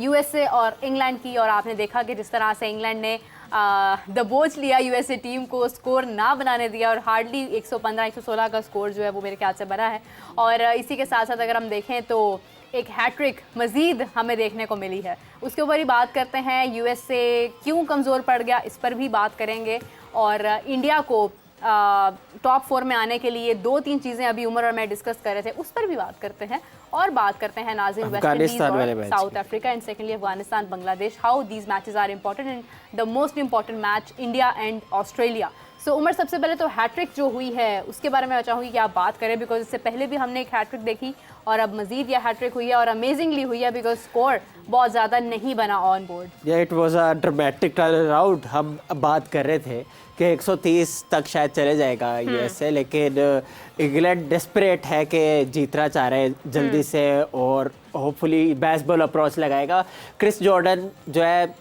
USA और England की, और आपने देखा कि जिस तरह से इंग्लैंड ने दबोच लिया यूएसए टीम को, स्कोर ना बनाने दिया और हार्डली 115-116 का स्कोर जो है वो मेरे ख्याल से बना है। और इसी के साथ साथ अगर हम देखें तो एक हैट्रिक मज़ीद हमें देखने को मिली है। उसके ऊपर ही बात करते हैं, यूएसए क्यों कमज़ोर पड़ गया इस पर भी बात करेंगे, और इंडिया को टॉप 4 में आने के लिए 2-3 चीज़ें अभी उमर और मैं डिस्कस कर रहे थे उस पर भी बात करते हैं। और बात करते हैं नाज़िम वेस्ट इंडीज और South Africa and secondly Afghanistan Bangladesh, how these matches are important and the most important match India and Australia. So Umar, सबसे पहले तो हैट्रिक जो हुई है उसके बारे में मैं चाहूँगी कि आप बात करें, बिकॉज इससे पहले भी हमने एक हैट्रिक देखी और अब मजीद यह हैट्रिक हुई है और अमेजिंगली हुई है बिकॉज स्कोर बहुत ज़्यादा नहीं बना on board. It was a dramatic turn around. हम बात कर रहे थे कि 130 तक शायद चले जाएगा यूएसए, लेकिन इंग्लैंड डेस्परेट है कि जीतना चाह रहे हैं जल्दी से और होपफुली बेसबॉल अप्रोच लगाएगा। क्रिस जॉर्डन जो है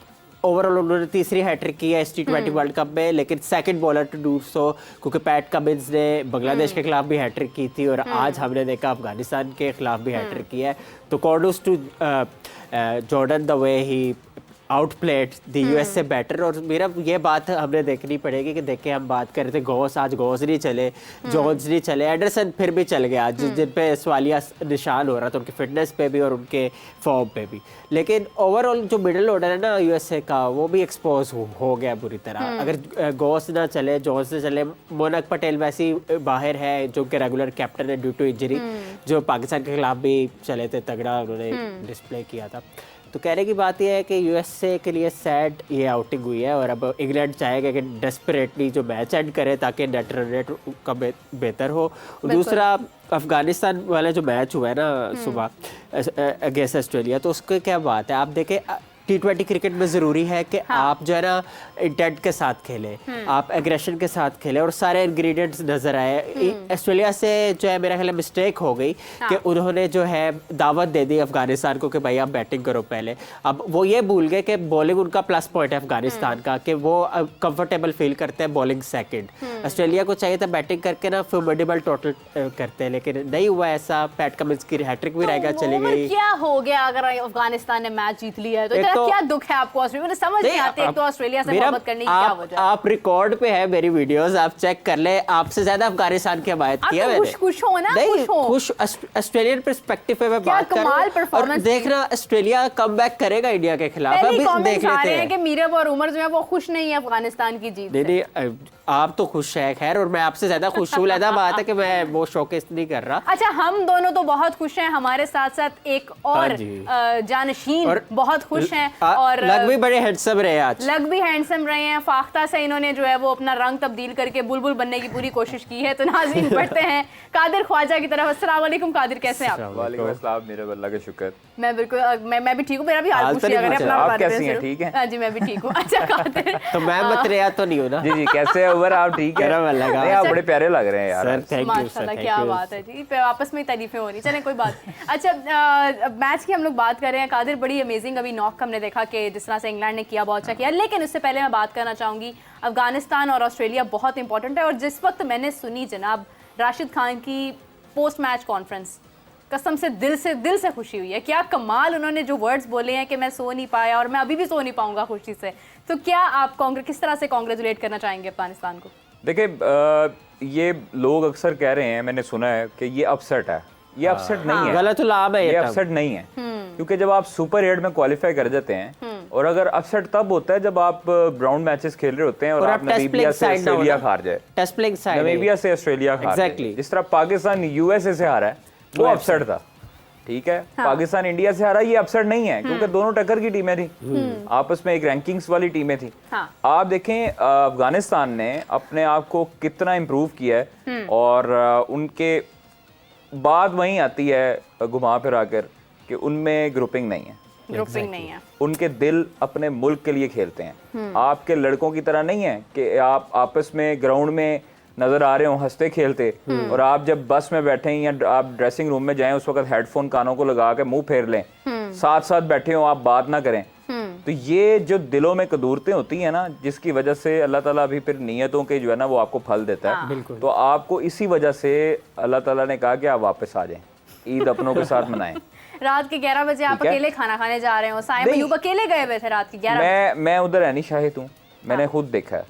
ओवरऑल उन्होंने तीसरी हैट्रिक की है T20 वर्ल्ड कप में, लेकिन second bowler to do so, क्योंकि पैट कमिंस ने बांग्लादेश के खिलाफ भी हैट्रिक की थी और आज हमने देखा अफगानिस्तान के खिलाफ भी हैट्रिक की है। तो kudos to Jordan the way he outplayed the USA batter. और मेरा ये बात हमने देखनी पड़ेगी कि देखिए हम बात कर रहे थे गॉस, आज गॉस नहीं चले, जॉन्स नहीं चले, एंडरसन फिर भी चल गया जिन पे सवालिया निशान हो रहा था उनकी फिटनेस पे भी और उनके फॉर्म पे भी। लेकिन ओवरऑल जो मिडिल ऑर्डर है ना यूएसए का वो भी एक्सपोज हो गया बुरी तरह। अगर गॉस ना चले, जॉन्स ना चले, मोनक पटेल वैसे ही बाहर है जो कि रेगुलर कैप्टन है ड्यू टू इंजरी, जो पाकिस्तान के खिलाफ भी चले थे, तगड़ा उन्होंने डिस्प्ले किया था। तो कहने की बात यह है कि यूएसए के लिए सैड ये आउटिंग हुई है और अब इंग्लैंड चाहेगा कि डेस्परेटली जो मैच एंड करे ताकि नेट रन रेट का बेहतर हो। दूसरा अफगानिस्तान वाला जो मैच हुआ है ना सुबह अगेंस्ट ऑस्ट्रेलिया, तो उसके क्या बात है, आप देखें T20 क्रिकेट में ज़रूरी है कि आप जो है ना इंटेंट के साथ खेलें, आप एग्रेशन के साथ खेलें और सारे इंग्रेडिएंट्स नज़र आए। ऑस्ट्रेलिया से जो है मेरा ख्याल है मिस्टेक हो गई कि उन्होंने जो है दावत दे दी अफगानिस्तान को कि भाई आप बैटिंग करो पहले। अब वो ये भूल गए कि बॉलिंग उनका प्लस पॉइंट है अफगानिस्तान का, कि वो कंफर्टेबल फील करते हैं बॉलिंग सेकंड। ऑस्ट्रेलिया को चाहिए था बैटिंग करके ना फॉर्मिडेबल टोटल करते हैं, लेकिन नहीं हुआ ऐसा। पैट कमिंस की हैट्रिक भी रह गया, चली गई। क्या हो गया अगर अफगानिस्तान ने मैच जीत लिया तो क्या दुख है आपको? ऑस्ट्रेलिया मुझे समझ नहीं आती, एक तो ऑस्ट्रेलिया से मोहब्बत करने की क्या वजह? आप रिकॉर्ड पे है मेरी वीडियोस, आप चेक कर ले, आपसे ज्यादा अफगानिस्तान की हमायत की है मैंने। खुश हो ना, खुश ऑस्ट्रेलियन पर्सपेक्टिव पे मैं बात कर रहा हूं। देखना ऑस्ट्रेलिया कमबैक करेगा इंडिया के खिलाफ, अभी देख लेते हैं कि मीरब और उमर जो है वो खुश नहीं है अफगानिस्तान की जीत से। नहीं, आप तो खुश है खैर, और मैं आपसे ज्यादा खुश हूं। लहदा बात है कि मैं वो शोकेस नहीं कर रहा। अच्छा, हम दोनों तो बहुत खुश हैं, हमारे साथ साथ एक और जानशीन बहुत खुश हैं और लग भी बड़े हैंडसम रहे, आज लग भी हैंडसम रहे हैं। फाख्ता से इन्होंने जो है वो अपना रंग तब्दील करके बुलबुल बनने की पूरी कोशिश की है। तो नाज़रीन बढ़ते हैं कादिर ख्वाजा की तरफ। अस्सलाम वालेकुम कादिर, कैसे हैं आप? वालेकुम अस्सलाम, मेरे अल्लाह का शुक्र। मैं बिल्कुल मैं भी ठीक हूँ, मेरा भी हाल पूछिए अगर अपना आप कैसी हैं? ठीक है? हां जी, मैं भी ठीक हूँ। अच्छा कादिर, तो मैं मतरिया तो नहीं हूं ना? जी जी, कैसे है उमर? आप ठीक है? नहीं, आप बड़े प्यारे लग रहे हैं यार सर, थैंक यू सर, माशाल्लाह, क्या बात है जी, आपस में तारीफें हो रही। चलें कोई बात। अच्छा, मैच की हम लोग बात कर रहे हैं कादिर, बड़ी अमेजिंग अभी नॉक हमने देखा कि जिस तरह से इंग्लैंड ने किया बहुत अच्छा किया, लेकिन उससे पहले मैं बात करना चाहूँगी अफगानिस्तान और ऑस्ट्रेलिया बहुत इंपॉर्टेंट है। और जिस वक्त मैंने सुनी जनाब राशिद खान की पोस्ट मैच कॉन्फ्रेंस, कसम से दिल से खुशी हुई है। क्या कमाल उन्होंने जो वर्ड्स बोले हैं कि मैं सो नहीं पाया और मैं अभी भी सो नहीं पाऊंगा खुशी से। तो क्या आप किस तरह से कांग्रेचुलेट करना चाहेंगे अफगानिस्तान को? देखिए, ये लोग अक्सर कह रहे हैं, मैंने सुना है कि ये अपसेट है। ये अपसेट नहीं है, गलत लाभ है, ये अपसेट नहीं है। क्योंकि जब आप सुपर 8 में क्वालिफाई कर जाते हैं, और अगर अपसेट तब होता है जब आप ब्राउन मैचेस खेल रहे होते हैं और आप नमीबिया से ऑस्ट्रेलिया हार जाए, टेस्ट प्लेइंग साइड नमीबिया से ऑस्ट्रेलिया हार जाए, जिस तरह पाकिस्तान यूएसए से हारा है, वो अपसेट था। ठीक है, पाकिस्तान इंडिया से हारा, ये अपसेट नहीं है, क्योंकि दोनों टक्कर की टीमें थी, आपस में एक रैंकिंग्स वाली टीमें थी। आप देखें अफगानिस्तान ने अपने आप को कितना इम्प्रूव किया है, और उनके बाद वहीं आती है घुमा फिर आकर कि उनमें ग्रुपिंग नहीं है, नहीं है। उनके दिल अपने मुल्क के लिए खेलते हैं। आपके लड़कों की तरह नहीं है कि आप आपस में ग्राउंड में नजर आ रहे हो हंसते खेलते, और आप जब बस में बैठे या आप ड्रेसिंग रूम में जाएं उस वक्त हेडफोन कानों को लगा के मुंह फेर लें, साथ साथ बैठे हो, आप बात ना करें। तो ये जो दिलों में कदूरतें होती हैं ना, जिसकी वजह से अल्लाह ताला भी फिर नियतों के जो है ना वो आपको फल देता है। तो आपको इसी वजह से अल्लाह ताला ने कहा कि आप वापस आ जाएं, ईद अपनों के साथ मनाएं। रात के 11 बजे आप अकेले खाना खाने जा रहे हो, साइम अयूब अकेले गए हुए थे रात के 11 बजे। मैं उधर रहनी शाहिद हूँ, मैंने खुद देखा है।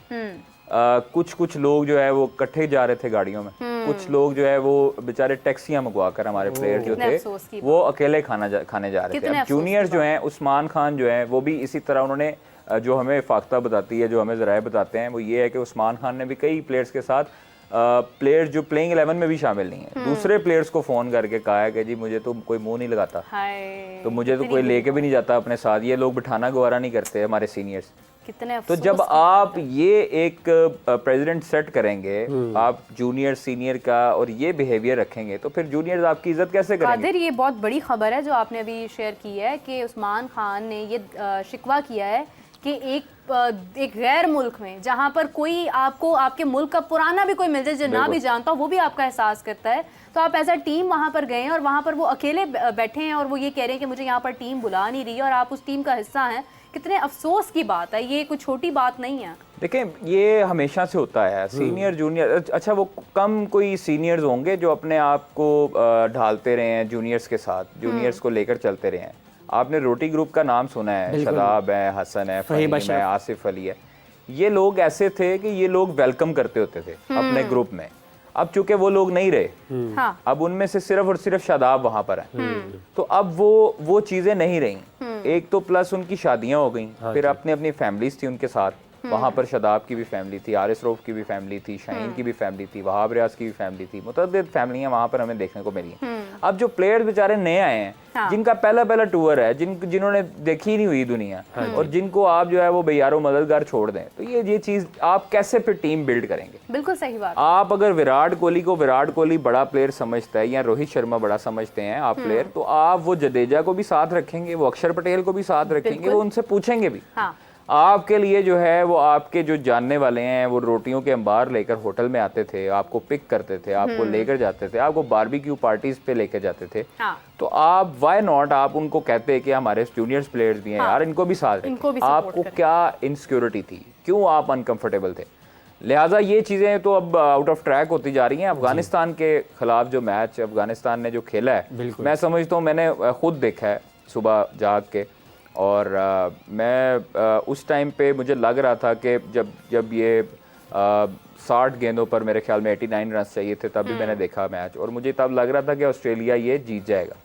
कुछ लोग जो है वो इकट्ठे जा रहे थे गाड़ियों में, कुछ लोग जो है वो बेचारे टैक्सियां मंगवा कर, हमारे प्लेयर जो थे वो अकेले खाने जा रहे थे। अब जूनियर्स जो हैं, उस्मान खान जो है वो भी इसी तरह, उन्होंने जो हमें फाख्ता बताती है, जो हमें ज़राए बताते हैं, वो ये है कि उस्मान खान ने भी कई प्लेयर्स के साथ, प्लेयर्स जो प्लेइंग 11 में भी शामिल नहीं है, दूसरे प्लेयर्स को फ़ोन करके कहा है कि जी मुझे तो कोई मुंह नहीं लगाता, तो मुझे तो कोई लेके भी नहीं जाता अपने साथ, ये लोग बिठाना गवारा नहीं करते हमारे सीनियर्स। कितने तो जब आप ये एक प्रेसिडेंट सेट करेंगे, आप जूनियर सीनियर का, और ये बिहेवियर रखेंगे, तो फिर जूनियर्स आपकी इज्जत कैसे करेंगे? कादिर, ये बहुत बड़ी खबर है जो आपने अभी शेयर की है कि उस्मान खान ने ये शिकवा किया है कि एक गैर मुल्क में जहाँ पर कोई आपको आपके मुल्क का पुराना भी कोई मिल जाए जो ना भी जानता हो, वो भी आपका एहसास करता है, तो आप एज अ टीम वहाँ पर गए हैं और वहाँ पर वो अकेले बैठे हैं और वो ये कह रहे हैं कि मुझे यहाँ पर टीम बुला नहीं रही है और आप उस टीम का हिस्सा हैं। कितने अफसोस की बात है, ये कोई छोटी बात नहीं है। देखें, ये हमेशा से होता है, सीनियर जूनियर, अच्छा वो कम कोई सीनियर्स होंगे जो अपने आप को ढालते रहे हैं जूनियर्स के साथ, जूनियर्स को लेकर चलते रहे हैं। आपने रोटी ग्रुप का नाम सुना है, शादाब है, हसन है, फहीम है, आसिफ अली है, ये लोग ऐसे थे कि ये लोग वेलकम करते होते थे अपने ग्रुप में। अब चूंकि वो लोग नहीं रहे, हाँ। अब उनमें से सिर्फ और सिर्फ शादाब वहां पर है, तो अब वो चीजें नहीं रही। एक तो प्लस उनकी शादियां हो गई, फिर अपनी अपनी फैमिलीज थी उनके साथ, वहाँ पर शादाब की भी फैमिली थी, आरिस रऊफ की भी फैमिली थी, शाहीन की भी फैमिली थी, वहाब रियाज की भी फैमिली थी, मुतअद्दिद फैमिलियां वहाँ पर हमें देखने को मिली हैं। अब जो प्लेयर्स बेचारे नए आए हैं, जिनका पहला टूर है, जिन्होंने देखी नहीं हुई दुनिया, और जिनको आप जो है वो बेयारो मददगार छोड़ दें, तो ये चीज आप कैसे फिर टीम बिल्ड करेंगे? बिल्कुल सही बात। आप अगर विराट कोहली को विराट कोहली बड़ा प्लेयर समझता है या रोहित शर्मा बड़ा समझते हैं आप प्लेयर, तो आप वो जडेजा को भी साथ रखेंगे, वो अक्षर पटेल को भी साथ रखेंगे, वो उनसे पूछेंगे भी। आपके लिए जो है वो आपके जो जानने वाले हैं, वो रोटियों के अंबार लेकर होटल में आते थे, आपको पिक करते थे, आपको लेकर जाते थे, आपको बारबेक्यू पार्टीज पे लेकर जाते थे। तो आप व्हाई नॉट आप उनको कहते हैं कि हमारे जूनियर्स प्लेयर्स भी हैं यार, इनको भी साथ रखें। आपको क्या इनसिक्योरिटी थी, क्यों आप अनकंफर्टेबल थे? लिहाजा ये चीज़ें तो अब आउट ऑफ ट्रैक होती जा रही हैं। अफगानिस्तान के खिलाफ जो मैच अफगानिस्तान ने जो खेला है, मैं समझता हूँ, मैंने खुद देखा है सुबह जाग के, और मैं उस टाइम पे मुझे लग रहा था कि जब ये 60 गेंदों पर मेरे ख्याल में 89 रन चाहिए थे, तब भी मैंने देखा मैच, और मुझे तब लग रहा था कि ऑस्ट्रेलिया ये जीत जाएगा।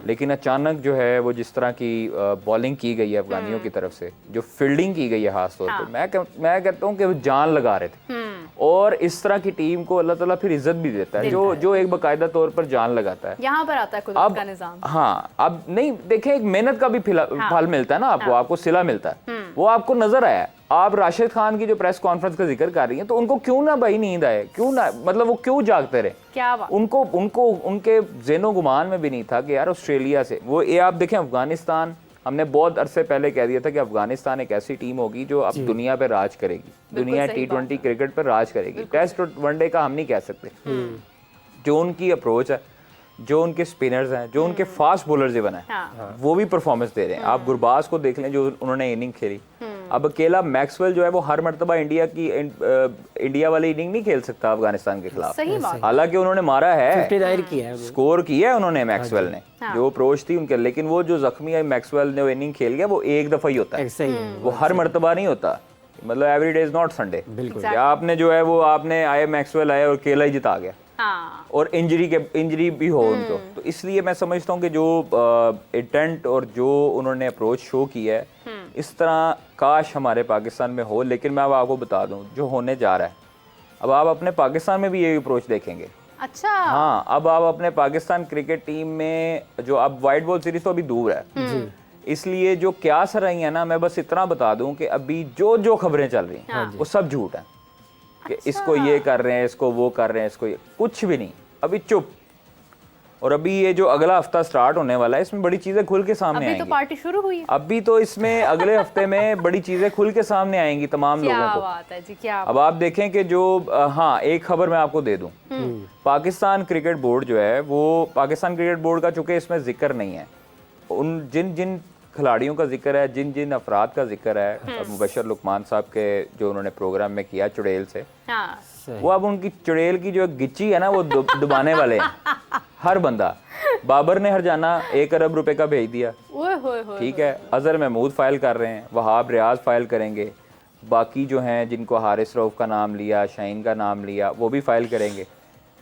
लेकिन अचानक जो है वो जिस तरह की बॉलिंग की गई है अफगानियों की तरफ से, जो फील्डिंग की गई है खास तौर पे, मैं कहता हूँ कि वो जान लगा रहे थे। और इस तरह की टीम को अल्लाह ताला फिर इज्जत भी देता है, जो एक बाकायदा तौर पर जान लगाता है। यहाँ पर आता है कुदरत का निजाम। हाँ, अब नहीं देखें, एक मेहनत का भी फल मिलता है ना आपको सिला मिलता है, वो आपको नजर आया। आप राशिद खान की जो प्रेस कॉन्फ्रेंस का जिक्र कर रही हैं, तो उनको क्यों ना भाई नींद आए, क्यों ना, मतलब वो क्यों जागते रहे? क्या बात? उनको उनके ज़ेनो गुमान में भी नहीं था कि यार ऑस्ट्रेलिया से वो, ये आप देखें अफगानिस्तान, हमने बहुत अरसे पहले कह दिया था कि अफगानिस्तान एक ऐसी टीम होगी जो अब दुनिया पे राज करेगी, दुनिया T20 क्रिकेट पर राज करेगी। टेस्ट और वनडे का हम नहीं कह सकते। जो उनकी अप्रोच है, जो उनके स्पिनर्स हैं, जो उनके फास्ट बॉलर्स इवन हैं, वो भी परफॉर्मेंस दे रहे हैं। आप गुरबाज को देख लें जो उन्होंने इनिंग खेली। अब अकेला मैक्सवेल जो है वो हर मर्तबा इंडिया वाली इनिंग नहीं खेल सकता अफगानिस्तान के खिलाफ, हालांकि उन्होंने मारा है, स्कोर किया है उन्होंने मैक्सवेल ने, जो अप्रोच थी उनके, लेकिन वो जो जख्मी है मैक्सवेल ने वो इनिंग खेल गया, वो एक दफा ही होता है, वो हर मर्तबा नहीं होता, मतलब every day is not Sunday. आपने जो है वो आपने आए मैक्सवेल आए और अकेला ही जिता गया, और इंजरी भी हो उनको, तो इसलिए मैं समझता हूँ कि जो इंटेंट और जो उन्होंने अप्रोच शो की है, इस तरह काश हमारे पाकिस्तान में हो। लेकिन मैं अब आपको बता दूं जो होने जा रहा है, अब आप अपने पाकिस्तान में भी यही अप्रोच देखेंगे। अच्छा, हाँ, अब आप अपने पाकिस्तान क्रिकेट टीम में जो अब वाइट बॉल सीरीज तो अभी दूर है, इसलिए जो क्या सर रही है ना, मैं बस इतना बता दूं कि अभी जो खबरें चल रही हैं वो सब झूठ है कि इसको ये कर रहे हैं, इसको वो कर रहे हैं, इसको कुछ भी नहीं, अभी चुप। और अभी ये जो अगला हफ्ता स्टार्ट होने वाला है, इसमें बड़ी चीजें खुल के सामने आएंगी। अभी तो पार्टी शुरू हुई है, अभी तो इसमें अगले हफ्ते में बड़ी चीजें खुल के सामने आएंगी तमाम लोगों को। क्या बात है जी, क्या अब आप देखें कि जो हाँ, एक खबर मैं आपको दे दूं, पाकिस्तान क्रिकेट बोर्ड जो है वो, पाकिस्तान क्रिकेट बोर्ड का चूंकि इसमें जिक्र नहीं है, उन जिन खिलाड़ियों का जिक्र है, जिन अफराद का जिक्र है, मुबशर लुकमान साहब के जो उन्होंने प्रोग्राम में किया चुड़ैल से, वो अब उनकी चुड़ैल की जो गिच्ची है ना वो दबाने वाले हैं हर बंदा। बाबर ने हरजाना 1 अरब रुपए का भेज दिया, ओए होए होए। ठीक है। अजहर महमूद फाइल कर रहे हैं, वहाब रियाज फाइल करेंगे, बाकी जो हैं जिनको हारिस रऊफ का नाम लिया, शाहीन का नाम लिया, वो भी फाइल करेंगे,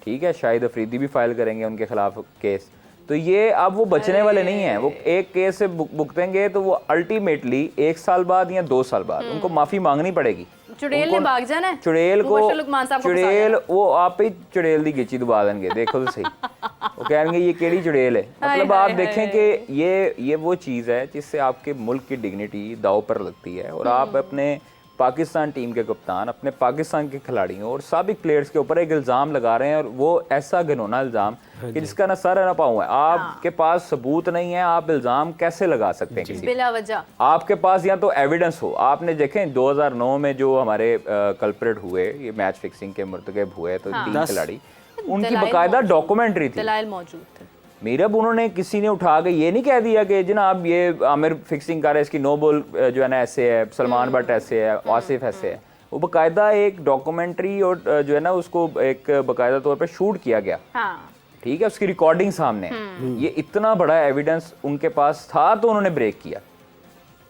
ठीक है। शाहिद अफरीदी भी फाइल करेंगे उनके खिलाफ केस। तो ये अब वो बचने वाले नहीं हैं, वो एक केस से भुगतेंगे तो वो अल्टीमेटली 1 साल बाद या 2 साल बाद उनको माफी मांगनी पड़ेगी। चुड़ैल ने भाग जाना है, चुड़ैल को, मुबशर लुकमान साहब को फंसा चुड़ैल वो आप ही चुड़ैल दी गिची दबा देंगे, देखो तो सही। वो कहेंगे ये केड़ी चुड़ैल है। मतलब आप देखें कि ये वो चीज़ है जिससे आपके मुल्क की डिग्निटी दाव पर लगती है, और आप अपने पाकिस्तान टीम के कप्तान, अपने पाकिस्तान के खिलाड़ियों और साबिक प्लेयर्स के ऊपर एक इल्ज़ाम लगा रहे हैं, और वो ऐसा घिनौना इल्ज़ाम कि जिसका ना सर है ना पाँव है। आपके पास सबूत नहीं है, आप इल्ज़ाम कैसे लगा सकते हैं किसी पे? बिला वजह। आपके पास या तो एविडेंस हो। आपने देखें 2009 में जो हमारे कल्प्रेट हुए, ये मैच फिक्सिंग के मुर्तकब हुए, तो 3 खिलाड़ी, उनकी बाकायदा डॉक्यूमेंट्री थी, दलाइल मौजूद थे। मीरब उन्होंने किसी ने उठा के ये नहीं कह दिया कि जनाब ये आमिर फिक्सिंग कर रहा है, इसकी नो बॉल जो है ना ऐसे है, सलमान भट्ट ऐसे है, आसिफ ऐसे है। वो बाकायदा एक डॉक्यूमेंट्री और जो है ना उसको एक बाकायदा तौर पे शूट किया गया, हाँ। ठीक है, उसकी रिकॉर्डिंग सामने है। ये इतना बड़ा एविडेंस उनके पास था तो उन्होंने ब्रेक किया।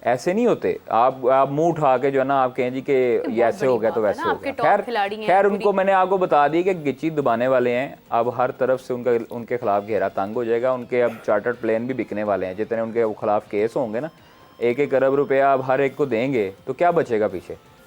ऐसे नहीं होते आप मुंह उठा के जो है ना आप कहें जी कि ये ऐसे हो गया तो वैसे हो गया। खैर उनको मैंने आपको बता दी कि गिच्ची दबाने वाले हैं। अब हर तरफ से उनके खिलाफ घेरा तंग हो जाएगा। उनके अब चार्टर्ड प्लेन भी बिकने वाले हैं, जितने उनके खिलाफ केस होंगे ना, 1-1 अरब रुपया अब हर एक को देंगे तो क्या बचेगा पीछे।